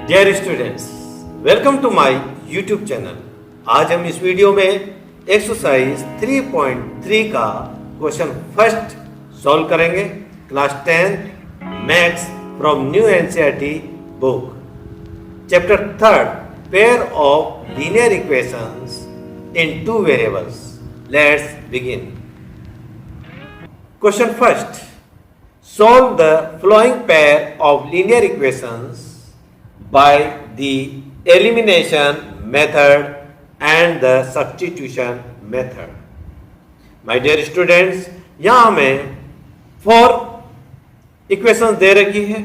Dear students, welcome to my YouTube channel. आज हम इस वीडियो में एक्सरसाइज 3.3 का क्वेश्चन फर्स्ट सॉल्व करेंगे। Class 10 maths from new NCERT book, chapter 3 pair of linear equations in two variables. Let's begin. Question first, solve the following pair of linear equations by the elimination method and the substitution method. My dear students, यहाँ हमें 4 equations दे रखी है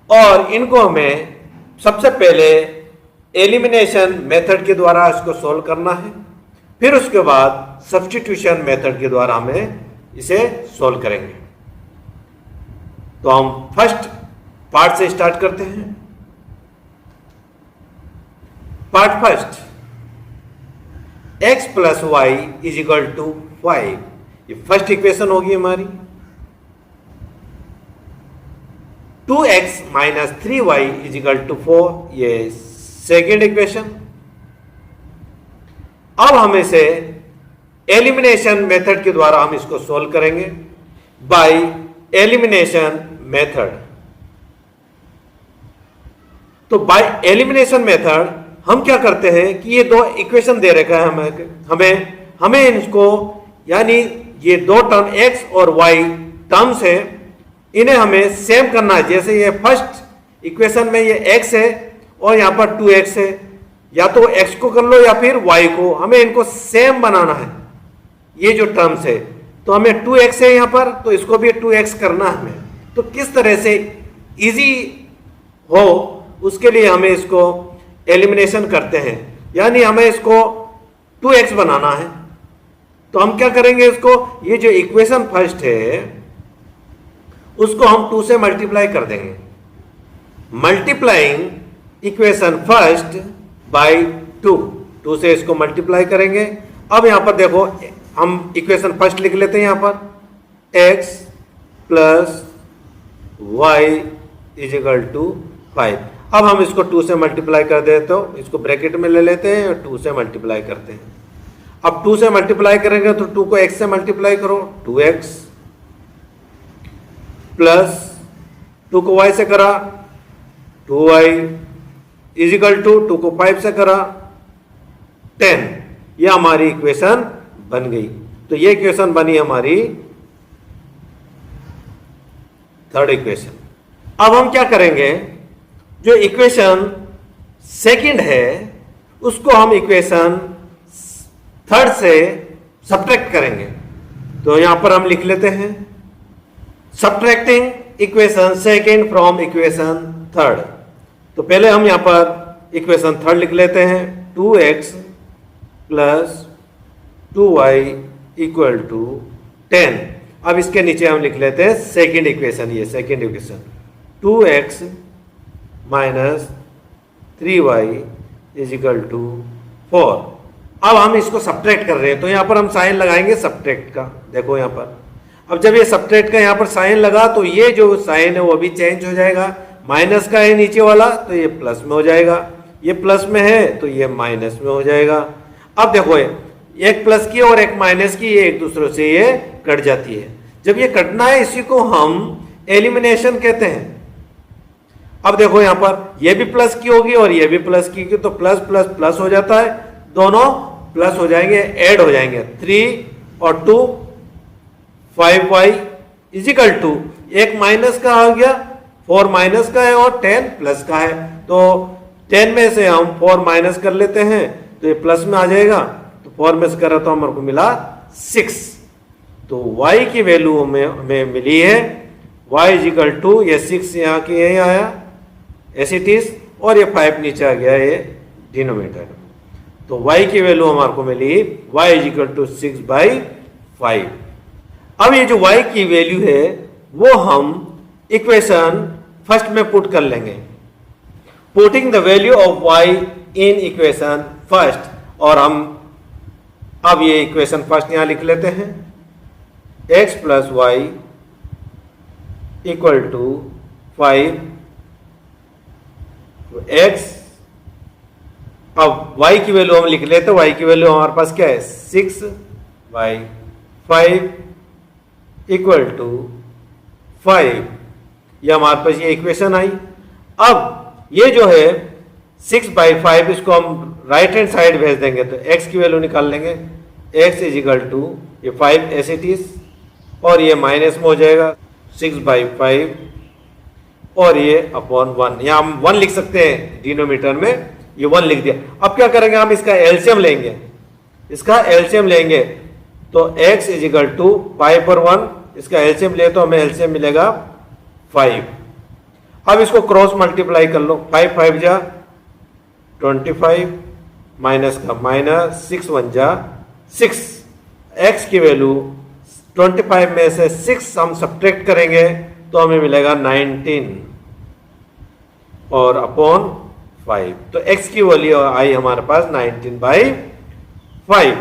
और इनको हमें सबसे पहले elimination method के द्वारा इसको सोल्व करना है, फिर उसके बाद सब्स्टिट्यूशन मेथड के द्वारा हमें इसे सोल्व करेंगे। तो हम फर्स्ट पार्ट से स्टार्ट करते हैं। Part first, x plus y is equal to 5, ये फर्स्ट इक्वेशन होगी हमारी। 2x minus 3y is equal to 4, ये सेकेंड इक्वेशन। अब हम इसे एलिमिनेशन मेथड के द्वारा हम इसको सोल्व करेंगे बाय एलिमिनेशन मेथड। तो बाय एलिमिनेशन मेथड हम क्या करते हैं कि ये दो इक्वेशन दे रखा है हमें इनको, यानी ये दो टर्म x और y टर्म्स है, इन्हें हमें सेम करना है। जैसे ये फर्स्ट इक्वेशन में ये x है और यहां पर 2x है, या तो x को कर लो या फिर y को, हमें इनको सेम बनाना है ये जो टर्म्स है। तो हमें 2x है यहां पर, तो इसको भी 2x करना है हमें। तो किस तरह से इजी हो उसके लिए हमें इसको एलिमिनेशन करते हैं, यानी हमें इसको 2x बनाना है। तो हम क्या करेंगे, इसको ये जो इक्वेशन फर्स्ट है उसको हम 2 से मल्टीप्लाई कर देंगे। मल्टीप्लाइंग इक्वेशन फर्स्ट बाय 2 से इसको मल्टीप्लाई करेंगे। अब यहां पर देखो, हम इक्वेशन फर्स्ट लिख लेते हैं। यहां पर x plus y is equal to 5। अब हम इसको 2 से मल्टीप्लाई कर देते, तो इसको ब्रैकेट में ले लेते हैं और 2 से मल्टीप्लाई करते हैं। अब 2 से मल्टीप्लाई करेंगे तो 2 को x से मल्टीप्लाई करो, 2x प्लस 2 को y से करा 2y इज इक्वल टू 2 को 5 से करा 10। ये हमारी इक्वेशन बन गई। तो ये इक्वेशन बनी हमारी थर्ड इक्वेशन। अब हम क्या करेंगे, जो इक्वेशन सेकंड है उसको हम इक्वेशन थर्ड से सब्ट्रैक्ट करेंगे। तो यहां पर हम लिख लेते हैं subtracting equation second from equation third. तो पहले हम यहां पर इक्वेशन थर्ड लिख लेते हैं, 2x plus 2y equal to 10। अब इसके नीचे हम लिख लेते हैं सेकेंड इक्वेशन, ये second equation 2x minus 3y is equal to 4। अब हम इसको सब्ट्रैक्ट कर रहे हैं, तो यहां पर हम साइन लगाएंगे सब्ट्रैक्ट का। देखो यहां पर, अब जब ये सब्ट्रैक्ट का यहां पर साइन लगा तो ये जो साइन है वो भी चेंज हो जाएगा। माइनस का है नीचे वाला तो ये प्लस में हो जाएगा, ये प्लस में है तो ये माइनस में हो जाएगा। अब देखो, एक प्लस की और एक माइनस की, ये एक दूसरे से ये कट जाती है। जब ये कटना है इसी को हम एलिमिनेशन कहते हैं। अब देखो यहां पर ये भी प्लस की होगी और ये भी प्लस की, तो प्लस प्लस प्लस हो जाता है, दोनों प्लस हो जाएंगे, ऐड हो जाएंगे। 3 और 2 5y इजिकल टू, एक माइनस का आ गया, 4 माइनस का है और 10 प्लस का है। तो 10 में से हम 4 माइनस कर लेते हैं तो ये प्लस में आ जाएगा, तो 4 में से करा तो हमारे को मिला 6। तो y की वैल्यू हमें मिली है y इजिकल टू, ये 6 यहाँ की यही आया एस इट इज, और ये 5 नीचे आ गया ये डिनोमिनेटर। तो y की वैल्यू हमारे को मिली y इजिकल टू 6/5। अब ये जो y की वैल्यू है वो हम इक्वेशन फर्स्ट में पुट कर लेंगे। Putting the value of y in equation first, और हम अब ये इक्वेशन फर्स्ट यहां लिख लेते हैं, x plus y equal to 5 तो x, अब y की वैल्यू हम लिख लेते हैं, y की वैल्यू हमारे पास क्या है 6/5 इक्वल टू 5। ये हमारे पास ये इक्वेशन आई। अब ये जो है 6/5 इसको हम राइट हैंड साइड भेज देंगे तो x की वैल्यू निकाल लेंगे, x इज इक्वल टू ये 5 एस इट इज, और ये माइनस में हो जाएगा 6/5 और ये अपॉन 1। यहाँ हम 1 लिख सकते हैं डिनोमीटर में, ये 1 लिख दिया। अब क्या करेंगे, हम इसका एलसीएम लेंगे, इसका एलसीएम लेंगे तो x इज इक्वल टू 5 पर 1, इसका एलसीएम ले तो हमें एलसीएम मिलेगा 5। अब इसको क्रॉस मल्टीप्लाई कर लो, 5 5 जा 25 माइनस का माइनस 6 1 जा 6, x की वैल्यू 25 में से 6 हम सब्ट्रैक्ट करेंगे तो हमें मिलेगा 19 और अपॉन 5। तो x की वैल्यू आई हमारे पास 19/5।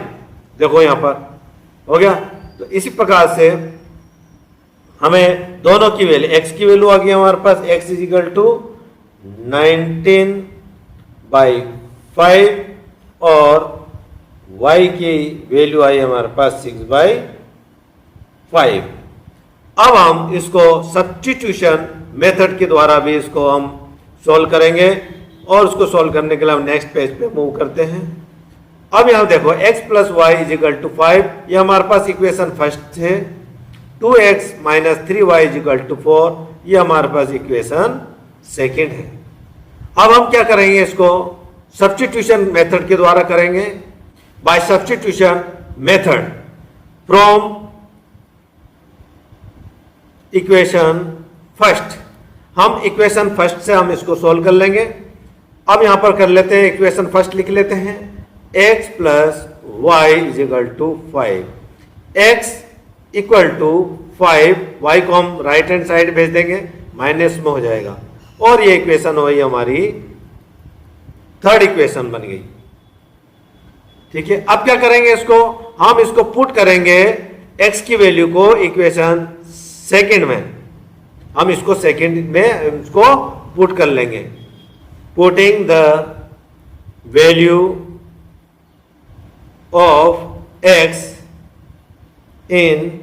देखो यहां पर हो गया। तो इसी प्रकार से हमें दोनों की वैल्यू, x की वैल्यू आ गई हमारे पास, x इज इक्वल टू 19/5 और y की वैल्यू आई हमारे पास 6/5। अब हम इसको सब्स्टिट्यूशन मेथड के द्वारा भी इसको हम सॉल्व करेंगे और उसको सॉल्व करने के लिए हम नेक्स्ट पेज पे मूव करते हैं। अब यहां देखो x plus y is equal to 5, ये हमारे पास इक्वेशन फर्स्ट है। 2x minus 3y is equal to 4, ये हमारे पास इक्वेशन सेकेंड है। अब हम क्या करेंगे, इसको सब्स्टिट्यूशन मेथड के द्वारा करेंगे। By substitution method from equation first, हम इक्वेशन फर्स्ट से हम इसको सोल्व कर लेंगे। अब यहां पर कर लेते हैं, इक्वेशन फर्स्ट लिख लेते हैं, x plus y is equal to 5, x equal to 5, y को हम राइट हैंड साइड भेज देंगे, माइनस में हो जाएगा और ये इक्वेशन हुई हमारी थर्ड इक्वेशन बन गई। ठीक है, अब क्या करेंगे, इसको हम इसको पुट करेंगे x की वैल्यू को इक्वेशन सेकंड में, हम इसको सेकंड में इसको पुट कर लेंगे। Putting the value of x in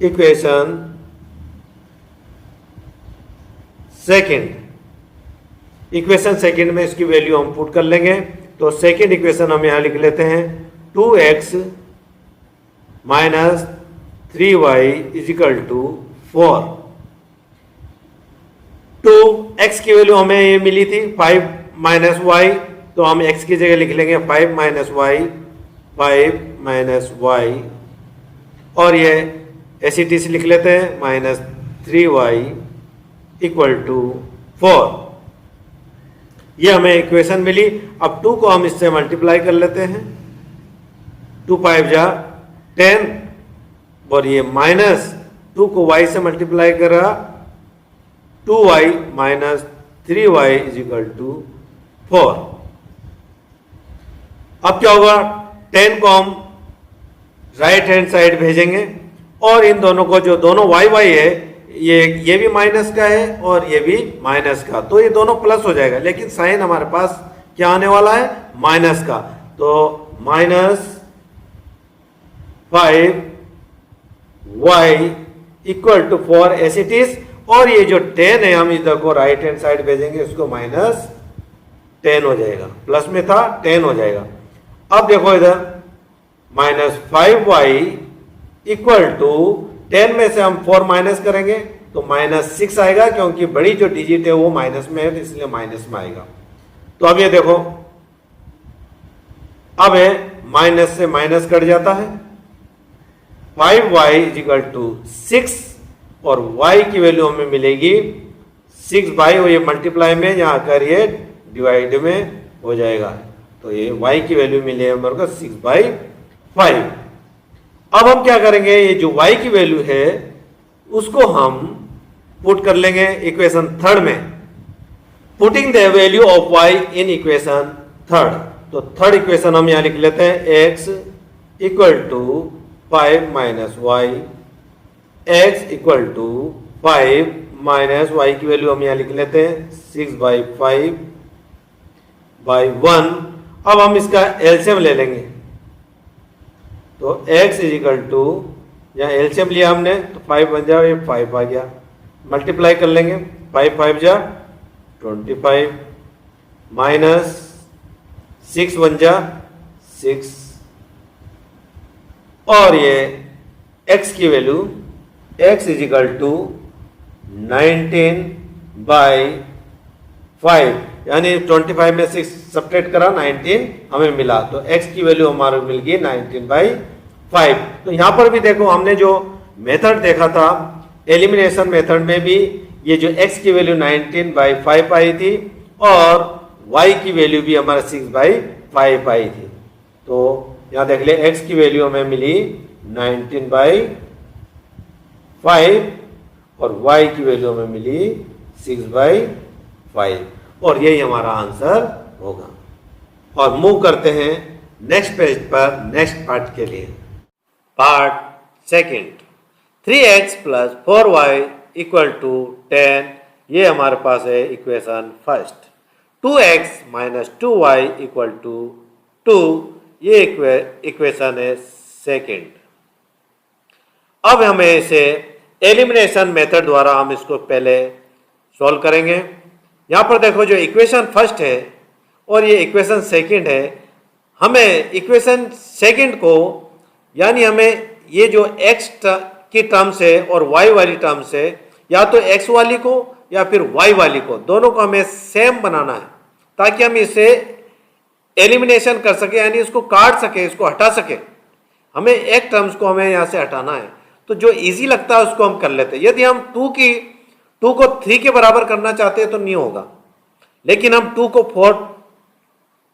equation second, equation second में इसकी वैल्यू हम पुट कर लेंगे। तो सेकंड इक्वेशन हम यहां लिख लेते हैं, 2x minus 3y is equal to 4। 2x की वैल्यू हमें ये मिली थी 5 माइनस वाई, तो हम x की जगह लिख लेंगे 5 माइनस वाई, 5 माइनस वाई और ये एसिटिस लिख लेते हैं माइनस 3y इक्वल टू 4। ये हमें इक्वेशन मिली। अब 2 को हम इससे मल्टीप्लाई कर लेते हैं, 2 5 जा 10 और ये माइनस 2 को y से मल्टीप्लाई करा, 2y minus 3y is equal to 4। अब क्या होगा, 10 को हम राइट हैंड साइड भेजेंगे और इन दोनों को, जो दोनों y y है, ये भी माइनस का है और ये भी माइनस का, तो ये दोनों प्लस हो जाएगा, लेकिन साइन हमारे पास क्या आने वाला है, माइनस का। तो minus 5y equal to 4 as it is, और ये जो 10 है हम इधर को राइट हैंड साइड भेजेंगे, उसको माइनस 10 हो जाएगा, प्लस में था 10 हो जाएगा। अब देखो इधर माइनस 5y इक्वल टू 10 में से हम 4 माइनस करेंगे तो माइनस 6 आएगा, क्योंकि बड़ी जो डिजिट है वो माइनस में है, इसलिए माइनस में आएगा। तो अब ये देखो, अब है माइनस से माइनस कट जाता है, 5y इज इक्वल टू 6 और y की वैल्यू हमें मिलेगी 6/, और ये मल्टीप्लाई में यहाँ कर ये डिवाइड में हो जाएगा, तो ये y की वैल्यू मिली हमारे को 6/5। अब हम क्या करेंगे, ये जो y की वैल्यू है उसको हम पुट कर लेंगे इक्वेशन थर्ड में, putting the value of y in equation third. तो थर्ड इक्वेशन हम यहां लिख लेते हैं, x equal to 5 minus y, x equal to 5 minus y की वैल्यू हम यहाँ लिख लेते हैं 6/5/1। अब हम इसका एलसीएम ले लेंगे, तो x इज इक्वल टू, यहाँ एलसीएम लिया हमने तो 5 बन जाए, ये 5 आ गया, मल्टीप्लाई कर लेंगे, 5 5 जा 25 माइनस 6 बन जा 6, और ये x की value x is equal to 19/5, यानी 25 में 6 सब्ट्रैक्ट करा 19 हमें मिला, तो x की वैल्यू हमारे मिल गई 19/5। तो यहां पर भी देखो हमने जो मेथड देखा था एलिमिनेशन मेथड में भी ये जो x की वैल्यू 19/5 आई थी और y की वैल्यू भी हमारा 6/5 आई थी। तो यहाँ देख ले x की वैल्यू हमें मिली 19/5 और y की वैल्यू हमें मिली 6/5, और यही हमारा आंसर होगा। और मूव करते हैं नेक्स्ट पेज पर नेक्स्ट पार्ट के लिए। पार्ट सेकंड, 3x + 4y = 10, ये हमारे पास है इक्वेशन फर्स्ट। 2x - 2y = 2, ये इक्वेशन है सेकंड। अब हमें इसे एलिमिनेशन मेथड द्वारा हम इसको पहले सॉल्व करेंगे। यहाँ पर देखो जो इक्वेशन फर्स्ट है और ये इक्वेशन सेकंड है, हमें इक्वेशन सेकंड को, यानी हमें ये जो x की टर्म से और y वाली टर्म से, या तो x वाली को या फिर y वाली को, दोनों को हमें सेम बनाना है ताकि हम इसे एलिमिनेशन कर सके, यानी इसको काट सके, इसको हटा सके। हमें एक टर्म्स को हमें यहाँ से हटाना है, तो जो इजी लगता है उसको हम कर लेते हैं। यदि हम 2 को 3 के बराबर करना चाहते हैं तो नहीं होगा, लेकिन हम 2 को 4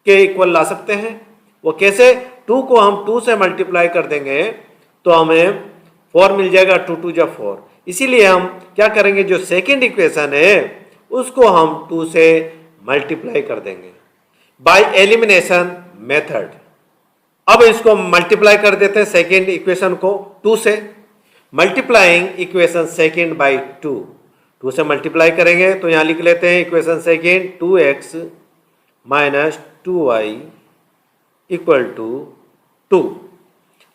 के इक्वल ला सकते हैं। वो कैसे? 2 को हम 2 से मल्टीप्लाई कर देंगे तो हमें 4 मिल जाएगा, 2 2 जा 4। इसीलिए हम क्या करेंगे, जो सेकेंड इक्वेशन है उसको हम 2 से मल्टीप्लाई कर देंगे बाय एलिमिनेशन मेथड। अब इसको मल्टीप्लाई कर देते हैं सेकेंड इक्वेशन को 2 से, मल्टीप्लाइंग इक्वेशन सेकेंड बाय 2। 2 से मल्टीप्लाई करेंगे तो यहाँ लिख लेते हैं इक्वेशन सेकेंड 2x - 2y = 2।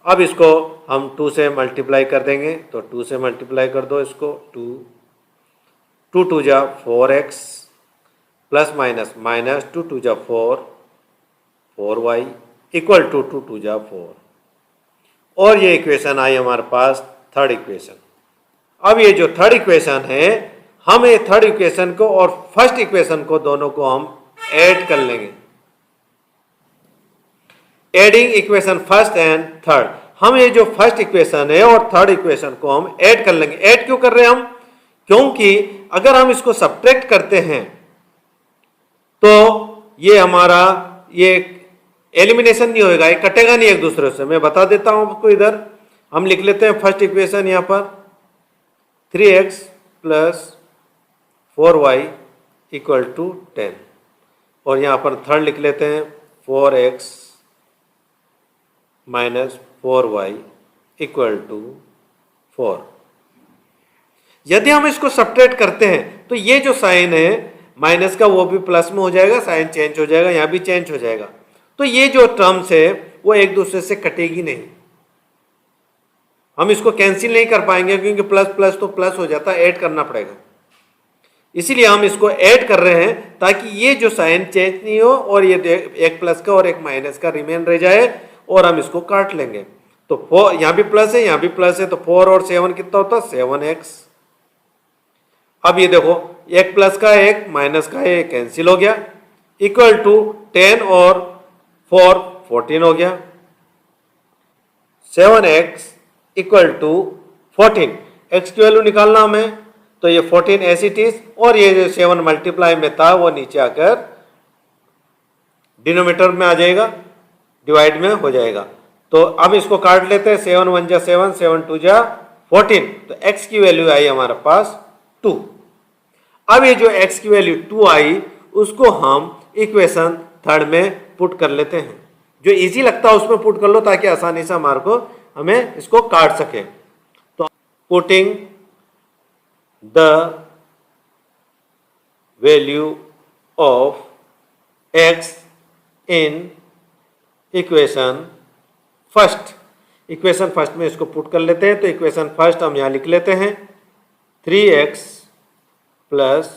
अब इसको हम 2 से मल्टीप्लाई कर देंगे, तो 2 से मल्टीप्लाई कर दो इसको, 2 2 जा 4x प्लस माइनस माइनस 2 2 जा 4, 4y = 2 2 जा 4। और ये इक्वेशन आई हमारे पास थर्ड इक्वेशन। अब ये जो थर्ड इक्वेशन है, हम ये थर्ड इक्वेशन को और फर्स्ट इक्वेशन को दोनों को हम ऐड कर लेंगे। Adding equation first and third, हम ये जो फर्स्ट इक्वेशन है और थर्ड इक्वेशन को हम ऐड कर लेंगे। ऐड क्यों कर रहे हैं हम? क्योंकि अगर हम इसको सब्ट्रैक्ट करते हैं तो ये हमारा ये एलिमिनेशन नहीं होएगा, ये कटेगा नहीं एक दूसरे से। मैं बता देता हूं आपको, इधर हम लिख लेते हैं फर्स्ट इक्वेशन यहाँ पर 3x + 4y = 10, और यहाँ पर थर्ड लिख लेते हैं 4x - 4y = 4। यदि हम इसको सब्ट्रैक्ट करते हैं तो ये जो साइन है माइनस का वो भी प्लस में हो जाएगा, साइन चेंज हो जाएगा, यहाँ भी चेंज हो जाएगा। तो ये जो टर्म्स है वो एक दूसरे से कटेगी नहीं, हम इसको कैंसिल नहीं कर पाएंगे क्योंकि प्लस प्लस तो प्लस हो जाता है, ऐड करना पड़ेगा। इसीलिए हम इसको ऐड कर रहे हैं ताकि ये जो साइन चेंज नहीं हो और ये एक प्लस का और एक माइनस का रिमेन रह जाए, और हम इसको काट लेंगे। तो 4 यहाँ भी प्लस है, यहाँ भी प्लस है, तो 4 और 7 कितना होता है? 7x। अब ये देखो, एक प्लस का एक माइनस का एक कैंसिल हो गया, = 10 और 4 14 हो गया। 7x = 14, x की वैल्यू निकालना हमें, तो ये 14 एज इट इज, और ये जो 7 मल्टीप्लाई में था वो नीचे आकर डिनोमिनेटर में आ जाएगा, डिवाइड में हो जाएगा। तो अब इसको काट लेते हैं, 7 1 जा 7, 7 2 जा 14, तो x की वैल्यू आई हमारे पास 2। अब ये जो x की वैल्यू 2 आई उसको हम इक्वेशन थर्ड में पुट कर लेते हैं। जो इजी लगता है उसमें पुट कर लो ताकि आसानी से हमारे को हमें इसको काट सके। तो putting the value of x in equation first. Equation first में इसको पुट कर लेते हैं, तो इक्वेशन फर्स्ट हम यहाँ लिख लेते हैं 3x plus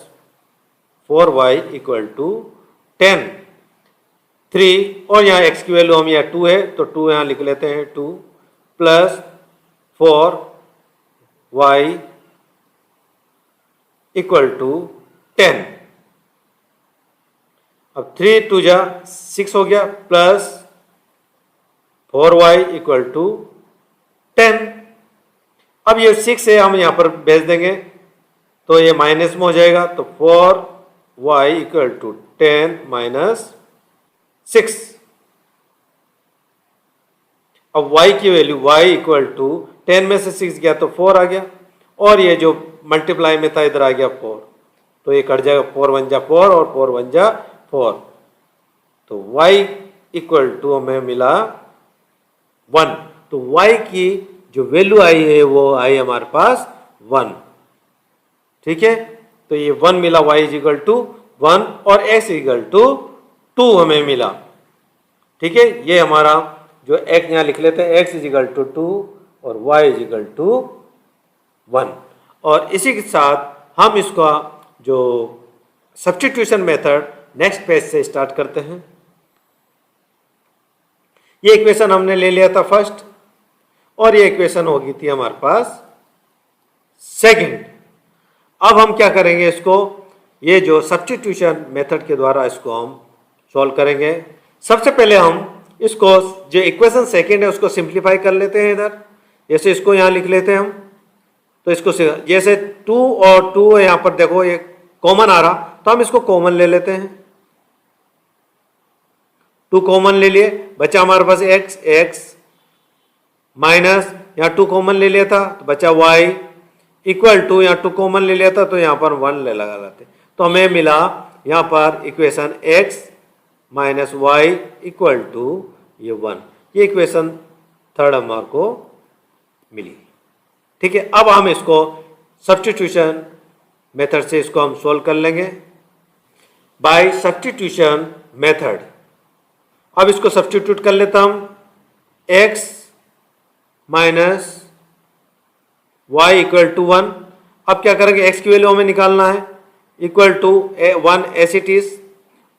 4y equal to 10। 3 और यहाँ x की वैल्यू हम यहाँ 2 है तो 2 यहाँ लिख लेते हैं 2 प्लस 4y इक्वल टू 10। अब 3 2 जा 6 हो गया प्लस 4y इक्वल टू 10। अब ये 6 है हम यहाँ पर भेज देंगे तो ये माइनस में हो जाएगा, तो 4y इक्वल टू 10 माइनस 6। अब y की वैल्यू y इक्वल टू 10 में से 6 गया तो 4 आ गया, और ये जो मल्टीप्लाई में था इधर आ गया 4, तो ये कट जाएगा 4 1 जा 4 और 4 1 जा 4, तो y इक्वल टू हमें मिला 1। तो y की जो वैल्यू आई है वो आई हमारे पास 1। ठीक है, तो ये 1 मिला, y इज इक्वल टू 1 और x इक्वल टू 2 हमें मिला। ठीक है, ये हमारा जो x यहाँ लिख लेते हैं x इज इक्वल टू 2 और y इज इक्वल टू 1। और इसी के साथ हम इसका जो सब्स्टिट्यूशन मेथड नेक्स्ट पेज से स्टार्ट करते हैं। ये इक्वेशन हमने ले लिया था फर्स्ट, और ये इक्वेशन हो गई थी हमारे पास सेकंड। अब हम क्या करेंगे, इसको ये जो सब्स्टिट्यूशन मेथड के द्वारा इसको हम सॉल्व करेंगे। सबसे पहले हम इसको जो इक्वेशन सेकंड है उसको सिंप्लीफाई कर लेते हैं इधर, जैसे इसको यहाँ लिख लेते हैं हम। तो इसको जैसे 2 और 2 यहाँ पर देखो ये कॉमन आ रहा, तो हम इसको कॉमन ले लेते हैं। 2 कॉमन ले लिए, बचा हमारे पास x माइनस यहाँ 2 कॉमन ले लिया था तो बचा y इक्वल टू यहाँ 2 कॉमन ले लिया था तो यहाँ पर 1 ले लगा लेते, तो हमें मिला यहाँ पर equation x minus y equal to ये 1। ये इक्वेशन थर्ड हमारे को मिली। ठीक है, अब हम इसको सब्स्टिट्यूशन मेथड से इसको हम सोल्व कर लेंगे बाय सब्स्टिट्यूशन मेथड। अब इसको सब्स्टिट्यूट कर लेता हूं, x minus y equal to 1। अब क्या करेंगे, x की वैल्यू हमें निकालना है, equal to 1 as it is,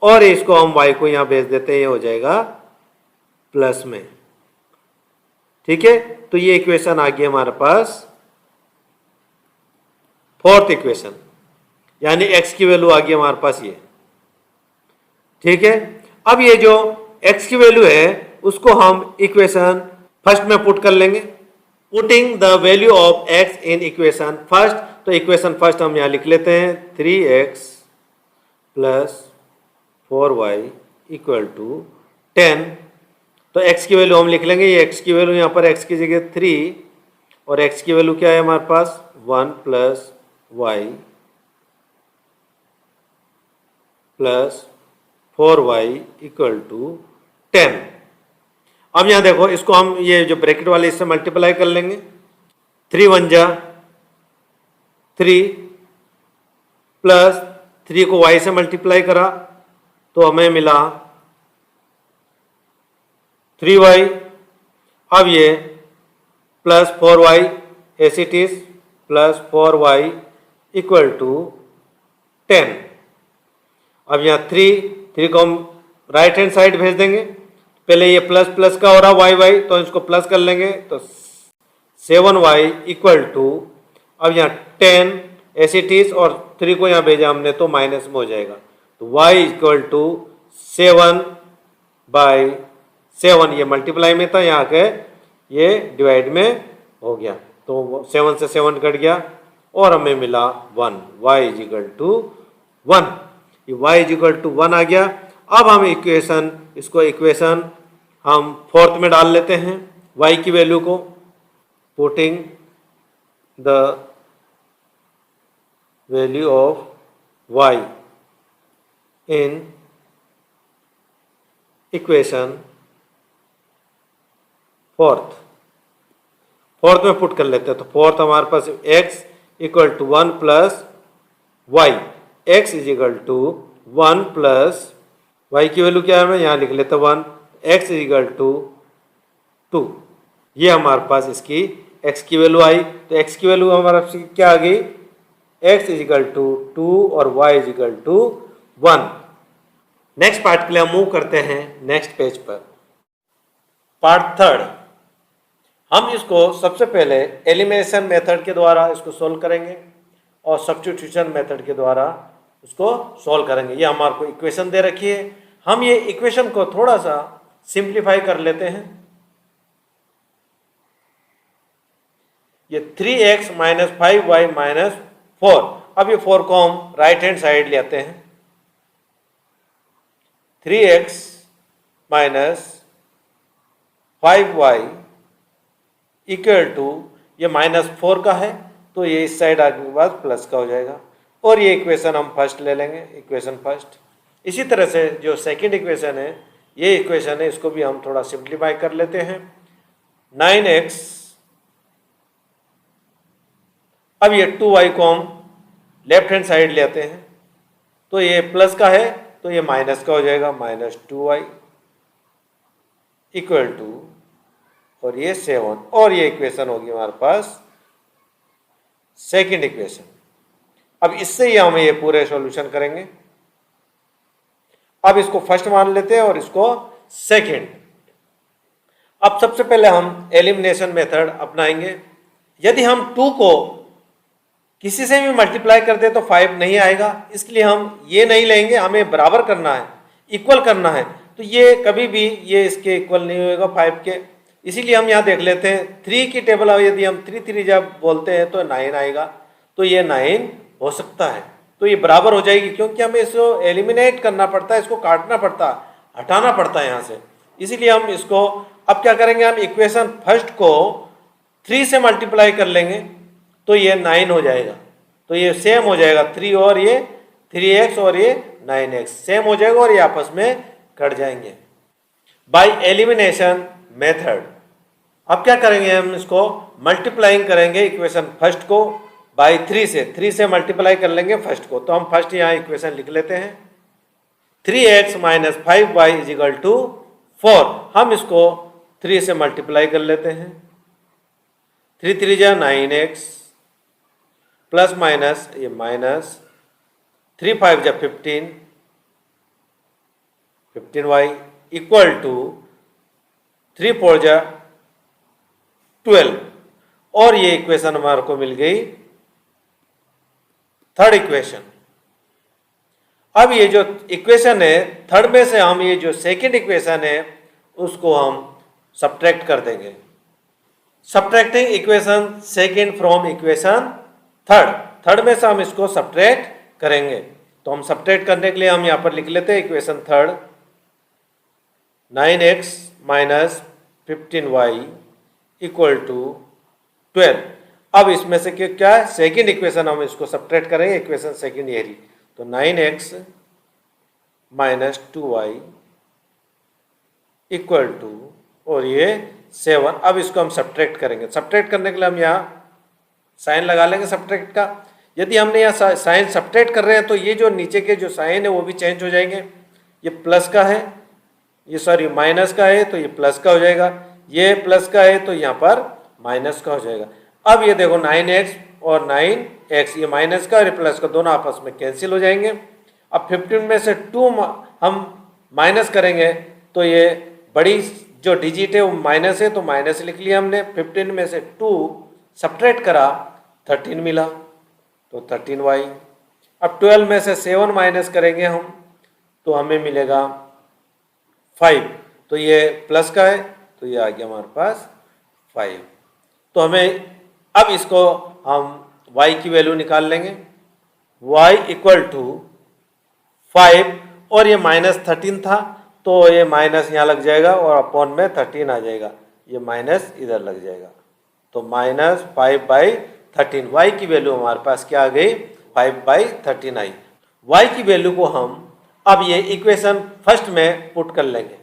और इसको हम y को यहां भेज देते हैं, ये हो जाएगा प्लस में। ठीक है, तो ये इक्वेशन आ गई हमारे पास फोर्थ इक्वेशन, यानी x की वैल्यू आ गई हमारे पास ये। ठीक है, अब ये जो x की वैल्यू है उसको हम इक्वेशन फर्स्ट में पुट कर लेंगे। Putting the value of x in equation first, तो इक्वेशन फर्स्ट हम यहाँ लिख लेते हैं 3x plus 4y equal to 10। तो x की वैल्यू हम लिख लेंगे, ये x की वैल्यू यहाँ पर x की जगह 3 और x की वैल्यू क्या है हमारे पास 1 plus y plus 4y equal to 10। अब यहाँ देखो, इसको हम ये जो ब्रैकेट वाले इससे मल्टीप्लाई कर लेंगे। 3 1 जा 3 प्लस 3 को y से मल्टीप्लाई करा तो हमें मिला 3y। अब ये plus 4y as it is plus 4y equal to 10। अब यहाँ 3 को हम राइट हैंड साइड भेज देंगे। पहले ये प्लस प्लस का हो रहा y तो इसको प्लस कर लेंगे, तो 7y इक्वल टू, अब यहाँ 10 एस इट इज और 3 को यहाँ भेजा हमने तो माइनस में हो जाएगा, तो y इक्वल टू 7/7। ये मल्टीप्लाई में था, यहाँ के ये डिवाइड में हो गया, तो 7 से 7 कट गया और हमें मिला 1। y is equal to 1। ये y इज इक्वल टू 1 आ गया। अब हम इसको इक्वेशन हम फोर्थ में डाल लेते हैं y की वैल्यू को, putting the value of y in equation fourth में पुट कर लेते हैं। तो फोर्थ हमारे पास x equal to 1 plus y, x is equal to 1 plus y की वैल्यू क्या है, यहाँ लिख लेते 1, x इज इक्वल टू 2। ये हमारे पास इसकी x की वैल्यू आई। तो x की वैल्यू हमारे पास क्या आ गई, x इज इक्वल टू 2 और y is equal to 1। Next part के लिए हम मूव करते हैं नेक्स्ट पेज पर। पार्ट थर्ड, हम इसको सबसे पहले एलिमिनेशन मेथड के द्वारा इसको सोल्व करेंगे और सब्स्टिट्यूशन मेथड के द्वारा उसको सोल्व करेंगे। ये हमारे को इक्वेशन दे रखी है, हम ये इक्वेशन को थोड़ा सा सिंप्लीफाई कर लेते हैं। ये 3x माइनस 5y माइनस 4, अब ये 4 को हम राइट हैंड साइड ले आते हैं। 3x minus 5y equal to, ये -4 का है तो ये इस साइड आने के बाद प्लस का हो जाएगा, और ये इक्वेशन हम फर्स्ट ले लेंगे, इक्वेशन फर्स्ट। इसी तरह से जो सेकंड इक्वेशन है, ये इक्वेशन है, इसको भी हम थोड़ा सिंप्लीफाई कर लेते हैं। 9x, अब ये 2y को हम लेफ्ट हैंड साइड ले आते हैं, तो ये प्लस का है तो ये माइनस का हो जाएगा, -2y इक्वल टू, और ये 7, और ये इक्वेशन होगी हमारे पास सेकंड इक्वेशन। अब इससे ही हम ये पूरे सॉल्यूशन करेंगे। अब इसको फर्स्ट मान लेते हैं और इसको सेकंड। अब सबसे पहले हम एलिमिनेशन मेथड अपनाएंगे। यदि हम 2 को किसी से भी मल्टीप्लाई कर दे तो 5 नहीं आएगा, इसलिए हम ये नहीं लेंगे, हमें बराबर करना है, इक्वल करना है। तो ये कभी भी ये इसके इक्वल नहीं होगा 5 के, इसीलिए हम यहाँ देख लेते हैं 3 की टेबल। यदि हम 3 3 जब बोलते हैं तो 9 आएगा, तो ये 9 हो सकता है, तो ये बराबर हो जाएगी, क्योंकि हमें इसको एलिमिनेट करना पड़ता है, इसको काटना पड़ता है, हटाना पड़ता है यहाँ से। इसीलिए हम इसको अब क्या करेंगे, हम इक्वेशन फर्स्ट को 3 से मल्टीप्लाई कर लेंगे तो ये 9 हो जाएगा, तो ये सेम हो जाएगा, 3 और ये 3x और ये 9x सेम हो जाएगा और ये आपस में कट जाएंगे बाय एलिमिनेशन मेथड। अब क्या करेंगे, हम इसको मल्टीप्लाइंग करेंगे इक्वेशन फर्स्ट को बाय 3 से मल्टीप्लाई कर लेंगे फर्स्ट को। तो हम फर्स्ट यहाँ इक्वेशन लिख लेते हैं, 3x minus 5y is equal to 4। हम इसको 3 से मल्टीप्लाई कर लेते हैं, 3 3 जा 9x प्लस माइनस ये माइनस 3 5 जा 15y इक्वल टू 3 4 जा 12, और ये इक्वेशन हमारे को मिल गई थर्ड इक्वेशन। अब ये जो इक्वेशन है थर्ड में से हम ये जो सेकंड इक्वेशन है उसको हम सब्ट्रैक्ट कर देंगे। Subtracting equation second from equation third में से हम इसको सब्ट्रैक्ट करेंगे। तो हम सब्ट्रैक्ट करने के लिए हम यहाँ पर लिख लेते हैं equation third, 9x minus 15y equal to 12। अब इसमें से क्या है, सेकंड इक्वेशन हम इसको सब्ट्रैक्ट करेंगे, इक्वेशन सेकंड ये रही, तो 9x minus 2y equal to, और ये 7। अब इसको हम सब्ट्रैक्ट करेंगे। सब्ट्रैक्ट करने के लिए हम यहाँ साइन लगा लेंगे सब्ट्रैक्ट का। यदि हमने यहाँ साइन सब्ट्रैक्ट कर रहे हैं तो ये जो नीचे के जो साइन है वो भी चेंज हो जाएंगे। ये प्लस का है, ये सॉरी माइनस का है तो ये प्लस का हो जाएगा, ये प्लस का है तो यहाँ पर माइनस का हो जाएगा। अब ये देखो 9x और 9x, ये माइनस का और प्लस का दोनों आपस में कैंसिल हो जाएंगे। अब 15 में से 2 हम माइनस करेंगे तो ये बड़ी जो डिजिट है वो माइनस है, तो माइनस लिख लिया हमने। 15 में से 2 सब्ट्रैक्ट करा, 13 मिला, तो 13y। अब 12 में से 7 माइनस करेंगे हम तो हमें मिलेगा 5, तो ये प्लस का है तो ये आ गया हमारे पास 5। तो हमें अब इसको हम y की वैल्यू निकाल लेंगे, y इक्वल टू 5, और ये -13 था तो ये माइनस यहाँ लग जाएगा और अपॉन में 13 आ जाएगा, ये माइनस इधर लग जाएगा, तो -5/13। y की वैल्यू हमारे पास क्या आ गई, 5/13 आई। y की वैल्यू को हम अब ये इक्वेशन फर्स्ट में पुट कर लेंगे,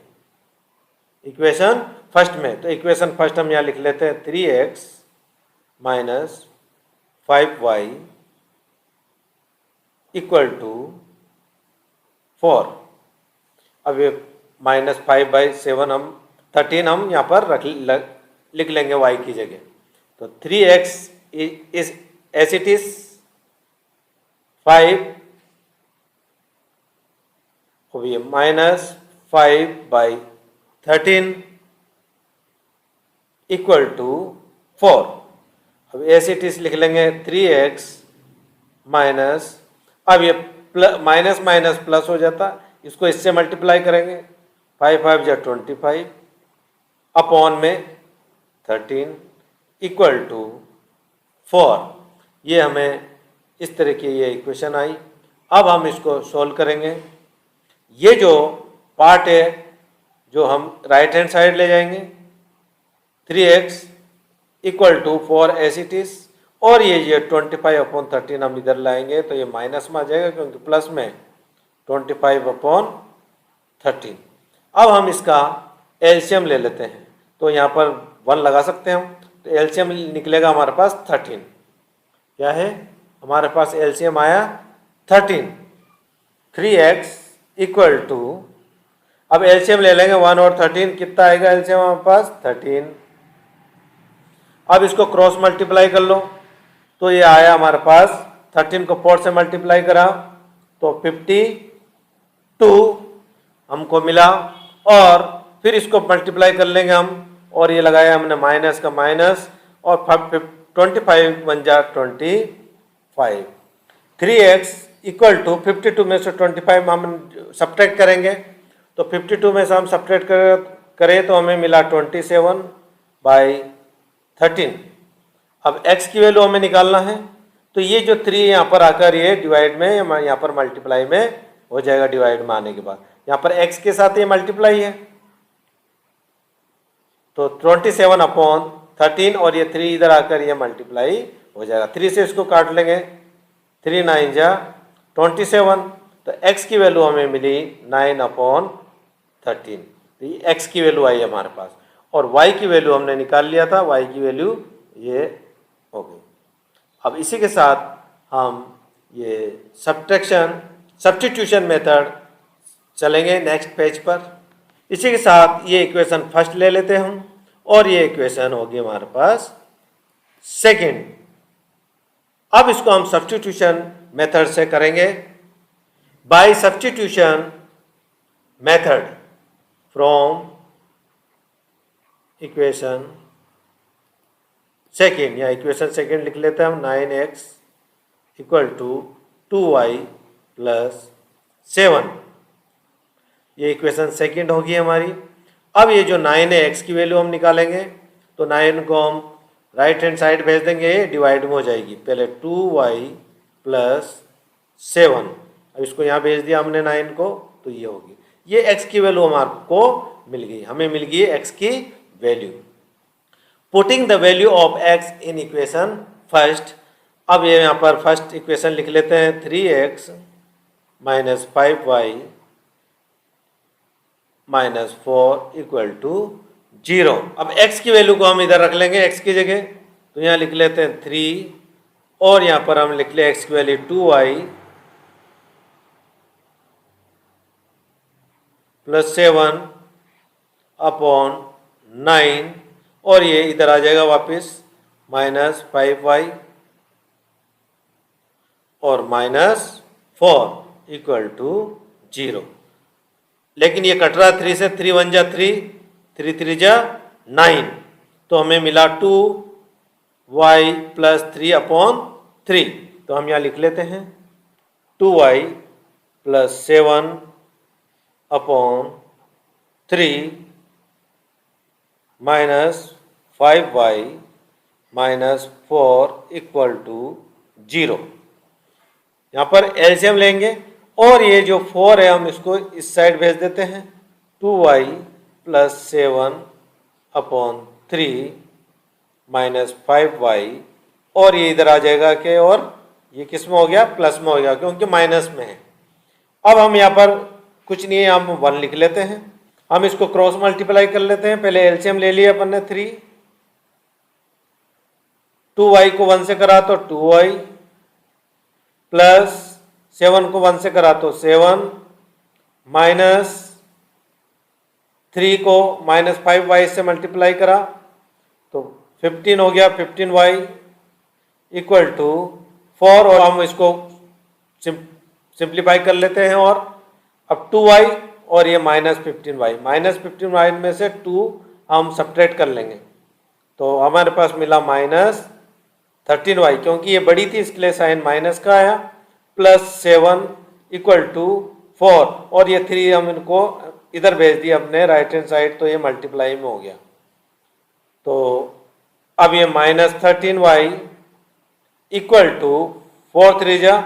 इक्वेशन फर्स्ट में। तो इक्वेशन फर्स्ट हम यहाँ लिख लेते हैं, 3x minus 5y equal to 4। अब ये -5/7 हम 13 हम यहाँ पर लिख लेंगे y की जगह। तो 3x is as it is 5, और ये -5/13 इक्वल टू 4। अब एज इट इज लिख लेंगे 3x माइनस, अब ये माइनस माइनस प्लस हो जाता, इसको इससे मल्टीप्लाई करेंगे, 5 5 जा 25 अपॉन में 13 इक्वल टू 4। ये हमें इस तरह की ये इक्वेशन आई। अब हम इसको सोल्व करेंगे। ये जो पार्ट है जो हम राइट हैंड साइड ले जाएंगे, 3x equal to 4 as it is, और ये 25/13 हम इधर लाएंगे तो ये माइनस में आ जाएगा क्योंकि प्लस में 25/13। अब हम इसका एलसीएम ले लेते हैं, तो यहाँ पर 1 लगा सकते हैं हम, तो एलसीएम निकलेगा हमारे पास 13। क्या है हमारे पास एलसीएम आया 13। 3x इक्वल टू, अब एलसीएम ले लेंगे 1 और 13, कितना आएगा एलसीएम हमारे पास 13। अब इसको क्रॉस मल्टीप्लाई कर लो, तो ये आया हमारे पास 13 को 4 से मल्टीप्लाई करा तो 52 हमको मिला, और फिर इसको मल्टीप्लाई कर लेंगे हम, और ये लगाया हमने माइनस का माइनस, और 25 बन जा 25। 3x इक्वल टू 52 में से 25 हम सब्ट्रैक्ट करेंगे, तो 52 में से हम सब्ट्रैक्ट करें तो हमें मिला 27/13। अब x की वैल्यू हमें निकालना है, तो ये जो 3 यहाँ पर आकर ये डिवाइड में, यहाँ पर मल्टीप्लाई में हो जाएगा, डिवाइड में आने के बाद यहाँ पर x के साथ ये मल्टीप्लाई है, तो 27/13, और ये 3 इधर आकर ये मल्टीप्लाई हो जाएगा। 3 से इसको काट लेंगे, 3 9 जा 27, तो x की वैल्यू हमें मिली 9/13। तो ये x की वैल्यू आई हमारे पास, और y की वैल्यू हमने निकाल लिया था, y की वैल्यू ये हो गई। अब इसी के साथ हम ये सब्स्टिट्यूशन मेथड चलेंगे नेक्स्ट पेज पर। इसी के साथ ये इक्वेशन फर्स्ट ले लेते हैं हम, और ये इक्वेशन होगी हमारे पास सेकंड। अब इसको हम सब्स्टिट्यूशन मेथड से करेंगे। By substitution method from equation second, या इक्वेशन सेकेंड लिख लेते हैं हम, 9x equal to 2y plus 7। ये इक्वेशन सेकेंड होगी हमारी। अब ये जो 9 है x की वैल्यू हम निकालेंगे, तो 9 को हम राइट हैंड साइड भेज देंगे, ये डिवाइड में हो जाएगी। पहले 2y प्लस 7, अब इसको यहाँ भेज दिया हमने 9 को, तो ये होगी, ये x की वैल्यू हमारे को मिल गई, हमें मिल गई x की value. Putting the value of x in equation first, अब ये यहाँ पर फर्स्ट इक्वेशन लिख लेते हैं, 3x minus 5y minus 4 equal to 0। अब x की वैल्यू को हम इधर रख लेंगे x की जगह, तो यहाँ लिख लेते हैं 3, और यहाँ पर हम लिख ले x की वैल्यू 2y प्लस 7 अपॉन 9, और ये इधर आ जाएगा वापस माइनस 5y और माइनस 4 इक्वल टू 0। लेकिन ये कट रहा 3 से, 3 1 जा 3, 3 3 जा 9, तो हमें मिला 2y प्लस 3 अपॉन 3। तो हम यहाँ लिख लेते हैं 2y plus 7 upon 3 minus 5y minus 4 equal to 0। यहाँ पर एलसीएम लेंगे, और ये जो 4 है हम इसको इस साइड भेज देते हैं, 2y plus 7 upon 3 minus 5y, और ये इधर आ जाएगा कि, और ये किस में हो गया, प्लस में हो गया क्योंकि माइनस में है। अब हम यहाँ पर कुछ नहीं है, हम 1 लिख लेते हैं, हम इसको क्रॉस मल्टीप्लाई कर लेते हैं। पहले एलसीएम ले लिया अपन ने 3, 2y को 1 से करा तो 2y प्लस 7 को 1 से करा तो 7 माइनस 3 को माइनस 5y से मल्टीप्लाई करा तो 15 हो गया। 15y इक्वल टू 4 और हम इसको सिंप्लीफाई कर लेते हैं और अब 2y और ये माइनस 15y में से 2 हम सब्ट्रैक्ट कर लेंगे तो हमारे पास मिला माइनस 13y, क्योंकि ये बड़ी थी इसके लिए साइन माइनस का आया, प्लस 7 इक्वल टू 4 और ये 3 हम इनको इधर भेज दिया अपने राइट हैंड साइड तो ये मल्टीप्लाई में हो गया। तो अब ये माइनस 13y इक्वल टू 4 3 जा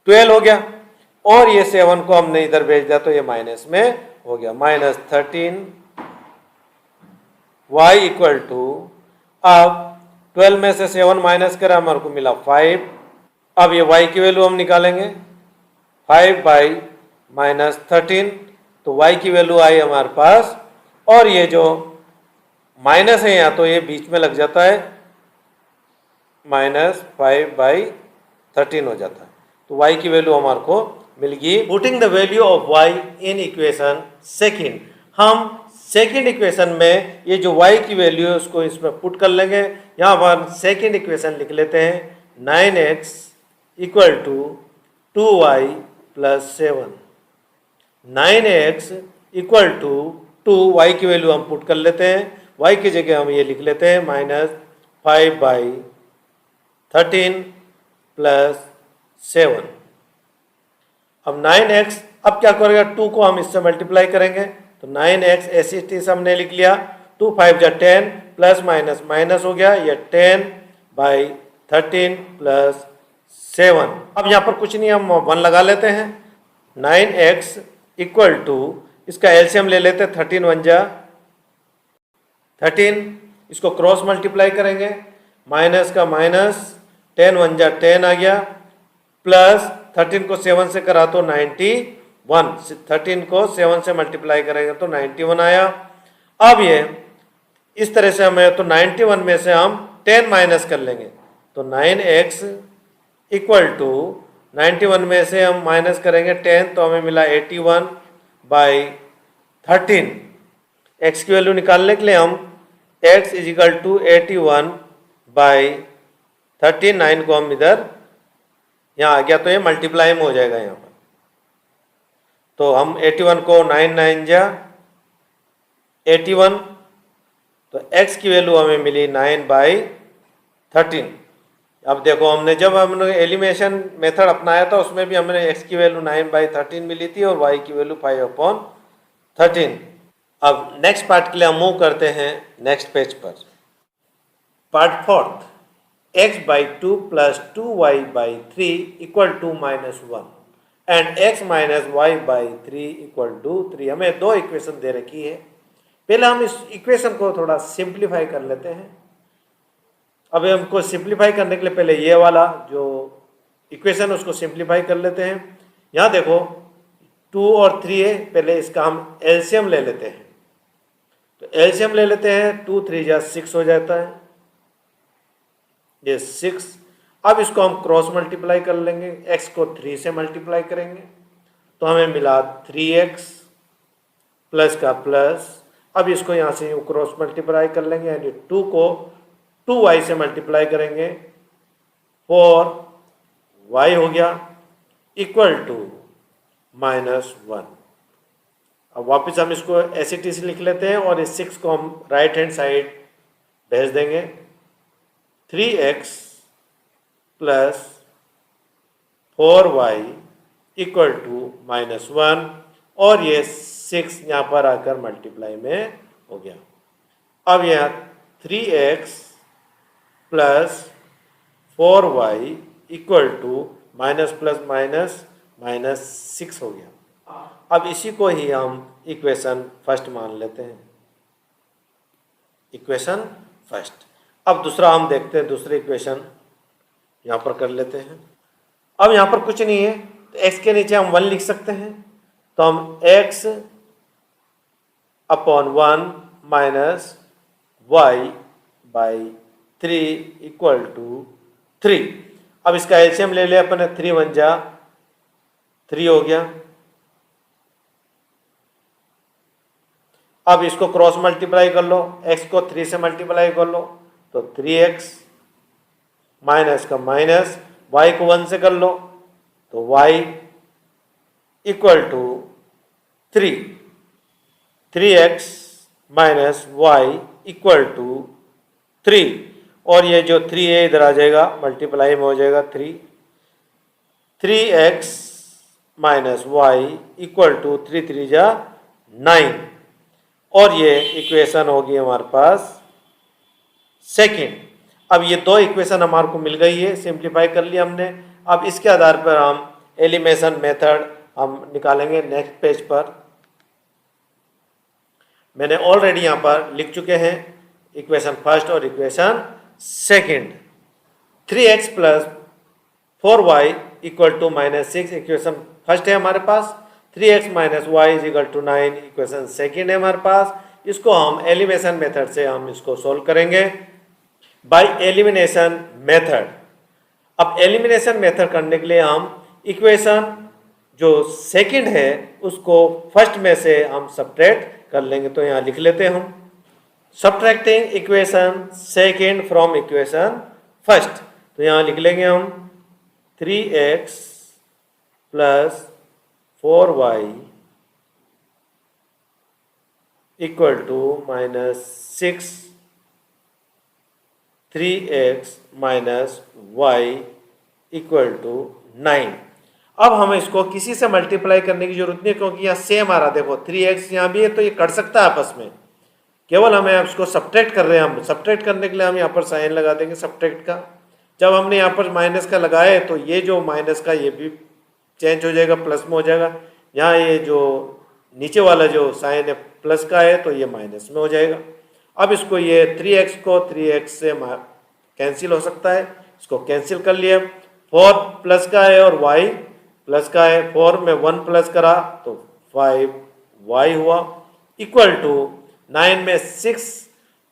12 हो गया और ये 7 को हमने इधर भेज दिया तो ये माइनस में हो गया। माइनस 13y इक्वल टू, अब 12 में से 7 माइनस करा हमारे को मिला 5। अब ये y की वैल्यू हम निकालेंगे 5 बाई माइनस 13 तो y की वैल्यू आई हमारे पास, और ये जो माइनस है यहाँ तो ये बीच में लग जाता है, माइनस 5 बाई 13 हो जाता है तो y की वैल्यू हमारे को मिल गई। Putting the value of y in equation second, हम सेकेंड इक्वेशन में ये जो y की वैल्यू है उसको इसमें पुट कर लेंगे। यहाँ पर सेकेंड इक्वेशन लिख लेते हैं 9x equal to 2y plus 7। 9x equal to 2y की वैल्यू हम पुट कर लेते हैं, y की जगह हम ये लिख लेते हैं माइनस 5 बाई 13 प्लस 7। अब 9x, अब क्या करेगा 2 को हम इससे मल्टीप्लाई करेंगे तो 9x ऐसी चीज हमने लिख लिया, 2 5 जा 10 प्लस माइनस माइनस हो गया, ये 10 बाई 13 प्लस 7। अब यहाँ पर कुछ नहीं, हम 1 लगा लेते हैं। 9x इक्वल टू, इसका एलसीएम ले लेते हैं, 13 1 जा 13, इसको क्रॉस मल्टीप्लाई करेंगे, माइनस का माइनस 10 1 जा 10 आ गया, प्लस 13 को 7 से करा तो 91, 13 को 7 से मल्टीप्लाई करेंगे तो 91 आया। अब ये इस तरह से हमें तो 91 में से हम 10 माइनस कर लेंगे तो 9x इक्वल टू 91 में से हम माइनस करेंगे 10 तो हमें मिला 81 बाई 13। x की वैल्यू निकालने के लिए हम x is equal to 81 by 13, 9 को हम इधर यहाँ आ गया तो ये मल्टीप्लाई में हो जाएगा यहाँ पर, तो हम 81 को 9 9 जा 81, तो x की वैल्यू हमें मिली 9 बाई 13। अब देखो हमने जब हमने एलिमिनेशन मेथड अपनाया था उसमें भी हमने x की वैल्यू 9 बाई 13 मिली थी और y की वैल्यू 5/13। अब नेक्स्ट पार्ट के लिए हम मूव करते हैं नेक्स्ट पेज पर। Part fourth, x by 2 plus 2y by 3 equal to minus 1 and x minus y by 3 equal to 3। हमें दो इक्वेशन दे रखी है, पहले हम इस इक्वेशन को थोड़ा सिंप्लीफाई कर लेते हैं। अब हमको सिंप्लीफाई करने के लिए पहले ये वाला जो इक्वेशन उसको सिंप्लीफाई कर लेते हैं। यहाँ देखो 2 और 3 है, पहले इसका हम एलसीएम ले लेते हैं, तो एलसीएम ले लेते हैं, 2 3 जा 6 हो जाता है, ये 6। अब इसको हम क्रॉस मल्टीप्लाई कर लेंगे, x को 3 से मल्टीप्लाई करेंगे तो हमें मिला 3x प्लस का प्लस। अब इसको यहाँ से क्रॉस मल्टीप्लाई कर लेंगे, यानी 2 को 2y से मल्टीप्लाई करेंगे, 4y हो गया इक्वल टू माइनस 1। अब वापस हम इसको ऐसे टी से लिख लेते हैं और इस 6 को हम राइट हैंड साइड भेज देंगे, 3x plus 4y equal to minus 1 और ये 6 यहाँ पर आकर मल्टीप्लाई में हो गया। अब यहाँ 3x plus 4y equal to minus plus minus minus 6 हो गया। अब इसी को ही हम इक्वेशन फर्स्ट मान लेते हैं, इक्वेशन फर्स्ट। अब दूसरा हम देखते हैं, दूसरी इक्वेशन यहाँ पर कर लेते हैं। अब यहाँ पर कुछ नहीं है तो x के नीचे हम 1 लिख सकते हैं, तो हम x upon 1 minus y by 3 equal to 3। अब इसका एलसीएम ले लिया अपन ने, 3 वन जा 3 हो गया। अब इसको क्रॉस मल्टीप्लाई कर लो, x को 3 से मल्टीप्लाई कर लो तो 3x माइनस का माइनस, y को 1 से कर लो तो y equal to 3x minus y equal to 3, और ये जो 3 है इधर आ जाएगा, मल्टीप्लाई में हो जाएगा 3x minus y equal to 3 3 जा 9, और ये इक्वेशन होगी हमारे पास सेकेंड। अब ये दो इक्वेशन हमारे को मिल गई है, सिंप्लीफाई कर लिया हमने। अब इसके आधार पर हम एलिमिनेशन मेथड हम निकालेंगे नेक्स्ट पेज पर। मैंने ऑलरेडी यहाँ पर लिख चुके हैं इक्वेशन फर्स्ट और equation second. 3x plus 4y equal to minus 6 equation first है हमारे पास। 3x minus y is equal to 9 equation second है हमारे पास। इसको हम एलिमिनेशन मेथड से हम इसको सोल्व करेंगे बाय एलिमिनेशन मेथड। अब एलिमिनेशन मेथड करने के लिए हम इक्वेशन जो सेकंड है उसको फर्स्ट में से हम सब्ट्रैक्ट कर लेंगे। तो यहाँ लिख लेते हैं हम, subtracting equation second from equation first. तो यहाँ लिख लेंगे हम 3x plus 4y equal to minus 6, 3x minus y equal to 9। अब हमें इसको किसी से मल्टीप्लाई करने की जरूरत नहीं है, क्योंकि यहाँ सेम आ रहा, देखो 3x यहाँ भी है तो ये कट सकता है आपस में। केवल हमें इसको सब्ट्रैक्ट कर रहे हैं, हम सब्ट्रैक्ट करने के लिए हम यहाँ पर साइन लगा देंगे सब्ट्रैक्ट का। जब हमने यहाँ पर माइनस का लगाया तो ये जो माइनस का ये भी चेंज हो जाएगा, प्लस में हो जाएगा। यहाँ ये जो नीचे वाला जो साइन है प्लस का है तो ये माइनस में हो जाएगा। अब इसको ये 3x को 3x से कैंसिल हो सकता है, इसको कैंसिल कर लिया। 4 प्लस का है और y प्लस का है, 4 में 1 प्लस करा तो 5y हुआ इक्वल टू 9 में 6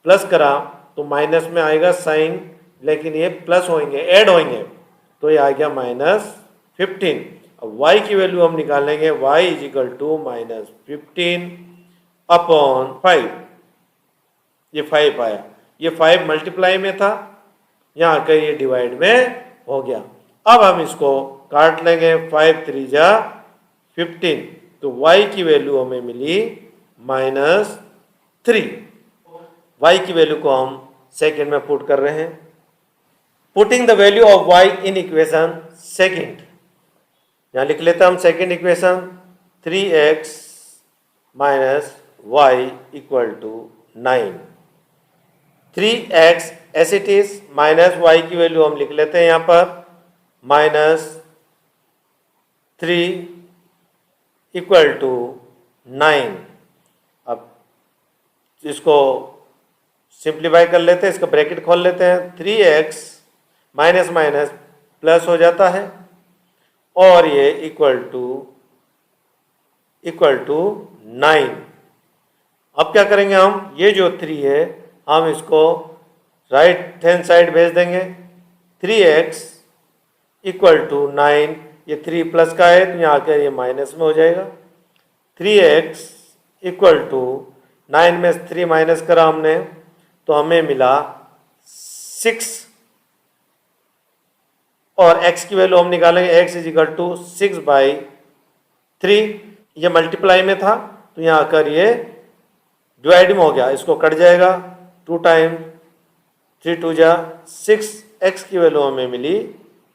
प्लस करा तो माइनस में आएगा साइन, लेकिन ये प्लस होंगे, ऐड होंगे तो ये आ गया माइनस 15। अब y की वैल्यू हम निकालेंगे, y is equal to minus 15 upon 5। ये 5 आया, ये 5 मल्टीप्लाई में था, यहाँ आकर ये डिवाइड में हो गया। अब हम इसको काट लेंगे, 5 3 जा 15, तो y की वैल्यू हमें मिली माइनस 3। y की वैल्यू को हम सेकेंड में पुट कर रहे हैं। Putting the value of y in equation second, यहाँ लिख लेते हैं हम second equation 3x minus y equal to 9। 3x as it is, minus y की वैल्यू हम लिख लेते हैं यहाँ पर माइनस 3 इक्वल टू 9। अब इसको सिंप्लीफाई कर लेते हैं, इसका ब्रैकेट खोल लेते हैं। 3x माइनस माइनस प्लस हो जाता है और ये इक्वल टू 9। अब क्या करेंगे हम, ये जो 3 है हम इसको राइट हैंड साइड भेज देंगे। 3x इक्वल टू 9, ये 3 प्लस का है तो यहाँ आकर ये माइनस में हो जाएगा। 3x इक्वल टू 9 में 3 माइनस करा हमने तो हमें मिला 6, और x की वैल्यू हम निकालेंगे, x इज इक्वल टू 6/3। ये मल्टीप्लाई में था तो यहाँ आकर ये डिवाइड में हो गया, इसको कट जाएगा। 2 टाइम 3 2 जा 6, x की वैल्यू हमें मिली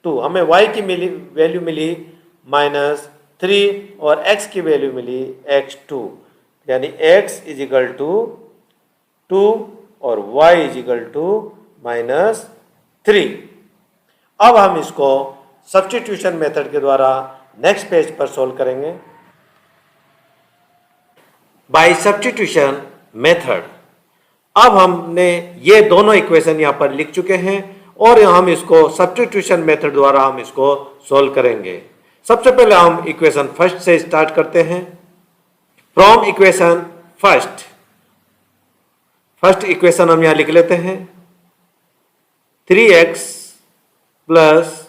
2, हमें y की वैल्यू मिली माइनस 3 और x की वैल्यू मिली x2, यानी x इज इक्वल टू 2 और y is equal to minus 3। अब हम इसको सब्स्टिट्यूशन मेथड के द्वारा नेक्स्ट पेज पर सोल्व करेंगे। बाय सब्स्टिट्यूशन मेथड, अब हमने ये दोनों इक्वेशन यहाँ पर लिख चुके हैं और हम इसको सब्स्टिट्यूशन मेथड द्वारा हम इसको सोल्व करेंगे। सबसे पहले हम इक्वेशन फर्स्ट से स्टार्ट करते हैं। फ्रॉम इक्वेशन फर्स्ट इक्वेशन हम यहाँ लिख लेते हैं, 3x plus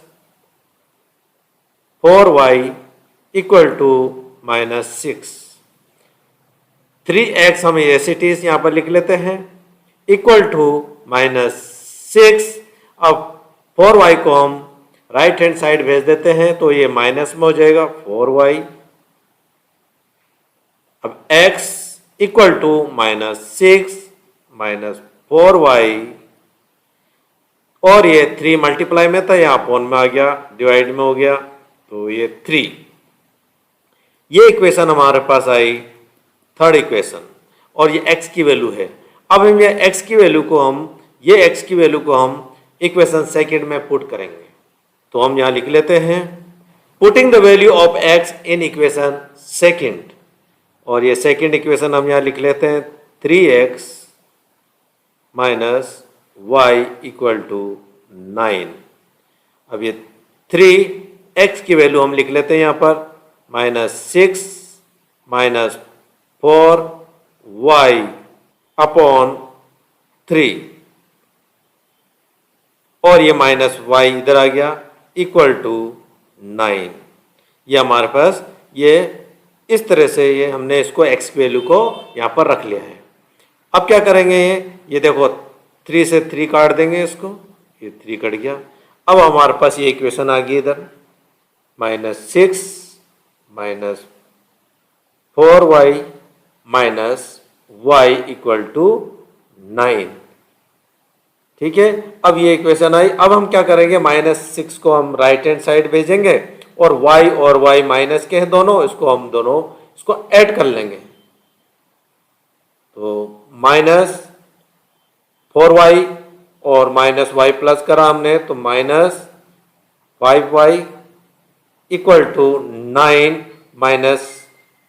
4y equal to -6। 3x हम ऐसे टी यहाँ पर लिख लेते हैं इक्वल टू -6। अब 4y को हम राइट हैंड साइड भेज देते हैं तो ये माइनस में हो जाएगा 4y। अब x equal to -6 minus 4y, और ये 3 मल्टीप्लाई में था, यहाँ अपॉन में आ गया, डिवाइड में हो गया, तो ये 3। ये इक्वेशन हमारे पास आई थर्ड इक्वेशन, और ये x की वैल्यू है। अब हम ये x की वैल्यू को हम इक्वेशन सेकंड में पुट करेंगे, तो हम यहाँ लिख लेते हैं putting the value of x in equation second, और ये सेकंड इक्वेशन हम यहाँ लिख लेते हैं 3x minus y equal to 9। अब ये 3x की वैल्यू हम लिख लेते हैं यहाँ पर -6 माइनस 4y अपॉन 3, और ये माइनस y इधर आ गया इक्वल टू 9। ये हमारे पास ये इस तरह से ये हमने इसको x की वैल्यू को यहाँ पर रख लिया है। अब क्या करेंगे, ये देखो 3 से 3 काट देंगे इसको, ये 3 कट गया। अब हमारे पास ये इक्वेशन आ गई इधर -6 minus 4y minus y equal to 9। ठीक है, अब ये इक्वेशन आई। अब हम क्या करेंगे, -6 को हम राइट हैंड साइड भेजेंगे, और y माइनस के हैं दोनों, इसको ऐड कर लेंगे। तो -4y और -y प्लस करा हमने, तो -5y इक्वल टू 9 माइनस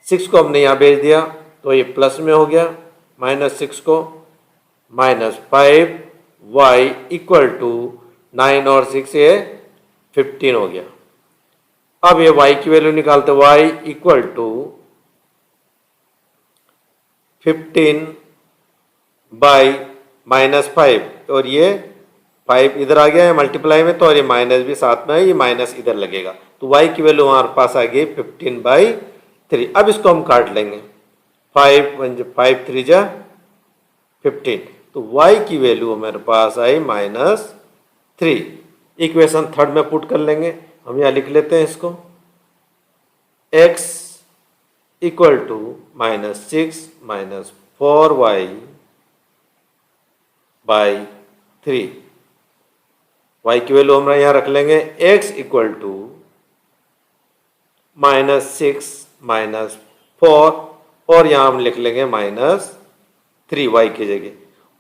6 को हमने यहाँ भेज दिया, तो ये प्लस में हो गया, -6 को -5y इक्वल टू 9 और 6 ये 15 हो गया। अब ये y की वैल्यू निकालते, y इक्वल टू 15 बाई -5, और ये 5 इधर आ गया है मल्टीप्लाई में, तो और ये माइनस भी साथ में है, ये माइनस इधर लगेगा, तो y की वैल्यू हमारे पास आ गई 15/3। अब इसको हम काट लेंगे, 5 3 जा 15, तो y की वैल्यू हमारे पास आई -3। इक्वेशन थर्ड में पुट कर लेंगे, हम यहाँ लिख लेते हैं इसको x equal to -6 minus 4y by 3। y की वैल्यू हम यहाँ रख लेंगे x इक्वल टू -6 माइनस 4, और यहाँ हम लिख लेंगे -3 y की जगह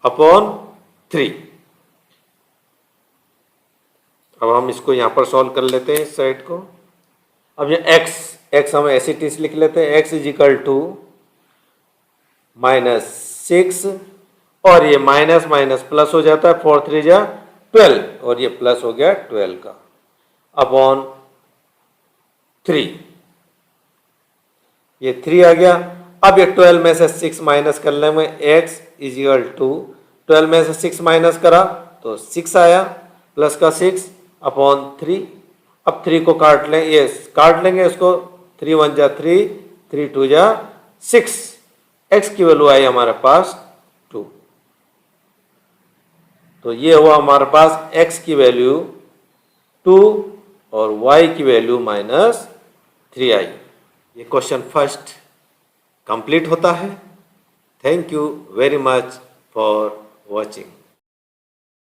अपॉन 3। अब हम इसको यहाँ पर सॉल्व कर लेते हैं इस साइड को। अब ये x हम ऐसे टीस लिख लेते हैं, x इज इक्वल टू -6, और ये माइनस माइनस प्लस हो जाता है, 4 3 जा 12, और ये प्लस हो गया 12 का अपॉन 3, ये 3 आ गया। अब ये 12 में से 6 माइनस कर लेंगे, x इज इक्वल टू 12 में से 6 माइनस करा तो 6 आया, प्लस का 6 अपॉन 3। अब 3 को काट लें, ये काट लेंगे इसको, 3 1 जा 3, 3 2 जा 6, x की वैल्यू आई हमारे पास 2। तो ये हुआ हमारे पास x की वैल्यू 2 और y की वैल्यू -3 आई। ये क्वेश्चन फर्स्ट कंप्लीट होता है। Thank you very much for watching.